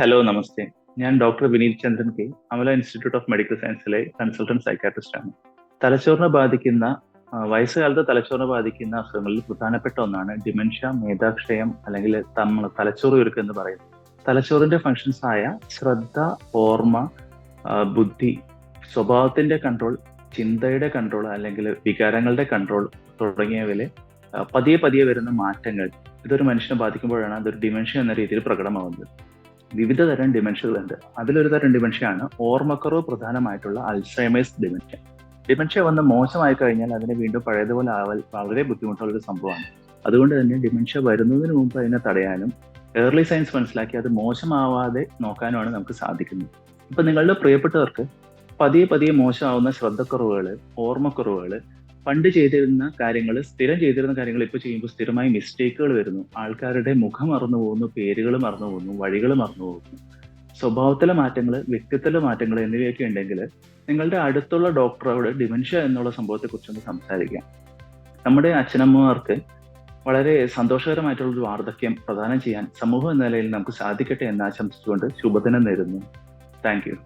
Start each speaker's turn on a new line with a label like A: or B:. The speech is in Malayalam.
A: ഹലോ നമസ്തേ. ഞാൻ doctor Vineeth Chandran K, Amala institute of medical സയൻസിലെ കൺസൾട്ടന്റ് സൈക്കാട്രിസ്റ്റ് ആണ്. തലച്ചോറിനെ ബാധിക്കുന്ന വയസ്സുകാലത്ത് തലച്ചോറിനെ ബാധിക്കുന്ന അസുഖങ്ങളിൽ പ്രധാനപ്പെട്ട ഒന്നാണ് ഡിമെൻഷ്യ, മേധാക്ഷയം അല്ലെങ്കിൽ തലച്ചോറ് ചുരുക്കം എന്ന് പറയുന്നത്. തലച്ചോറിന്റെ ഫങ്ഷൻസ് ആയ ശ്രദ്ധ, ഓർമ്മ, ബുദ്ധി, സ്വഭാവത്തിന്റെ കൺട്രോൾ, ചിന്തയുടെ കൺട്രോൾ അല്ലെങ്കിൽ വികാരങ്ങളുടെ കൺട്രോൾ തുടങ്ങിയവയിലെ പതിയെ പതിയെ വരുന്ന മാറ്റങ്ങൾ ഇതൊരു മനുഷ്യനെ ബാധിക്കുമ്പോഴാണ് അതൊരു ഡിമെൻഷ്യ എന്ന രീതിയിൽ പ്രകടമാവുന്നത്. വിവിധ തരം ഡിമെൻഷ്യകളുണ്ട്. അതിലൊരു തരം ഡിമെൻഷ്യയാണ് ഓർമ്മക്കുറവ് പ്രധാനമായിട്ടുള്ള അൾസൈമേഴ്സ് ഡിമെൻഷ്യ. ഡിമെൻഷ്യ വന്ന് മോശമായി കഴിഞ്ഞാൽ അതിനെ വീണ്ടും പഴയതുപോലെ ആവൽ വളരെ ബുദ്ധിമുട്ടുള്ള ഒരു സംഭവമാണ്. അതുകൊണ്ട് തന്നെ ഡിമെൻഷ്യ വരുന്നതിന് മുമ്പ് അതിനെ തടയാനും ഏർലി സയൻസ് മനസ്സിലാക്കി അത് മോശമാവാതെ നോക്കാനുമാണ് നമുക്ക് സാധിക്കുന്നത്. ഇപ്പൊ നിങ്ങളുടെ പ്രിയപ്പെട്ടവർക്ക് പതിയെ പതിയെ മോശമാവുന്ന ശ്രദ്ധക്കുറവുകൾ, ഓർമ്മക്കുറവുകൾ, പണ്ട് ചെയ്തിരുന്ന കാര്യങ്ങൾ, സ്ഥിരം ചെയ്തിരുന്ന കാര്യങ്ങൾ ഇപ്പോൾ ചെയ്യുമ്പോൾ സ്ഥിരമായി മിസ്റ്റേക്കുകൾ വരുന്നു, ആൾക്കാരുടെ മുഖം മറന്നു പോകുന്നു, പേരുകൾ മറന്നു പോകുന്നു, വഴികൾ മറന്നു പോകുന്നു, സ്വഭാവത്തിലെ മാറ്റങ്ങൾ, വ്യക്തിത്വത്തിലെ മാറ്റങ്ങൾ എന്നിവയൊക്കെ ഉണ്ടെങ്കിൽ നിങ്ങളുടെ അടുത്തുള്ള ഡോക്ടറോട് ഡിമെൻഷ്യ എന്നുള്ള സംഭവത്തെ കുറിച്ചൊന്ന് സംസാരിക്കാം. നമ്മുടെ അച്ഛനമ്മമാർക്ക് വളരെ സന്തോഷകരമായിട്ടുള്ള ഒരു വാർദ്ധക്യം പ്രദാനം ചെയ്യാൻ സമൂഹം എന്ന നിലയിൽ നമുക്ക് സാധിക്കട്ടെ എന്ന് ആശംസിച്ചുകൊണ്ട് ശുഭദിനം നേരുന്നു. Thank you.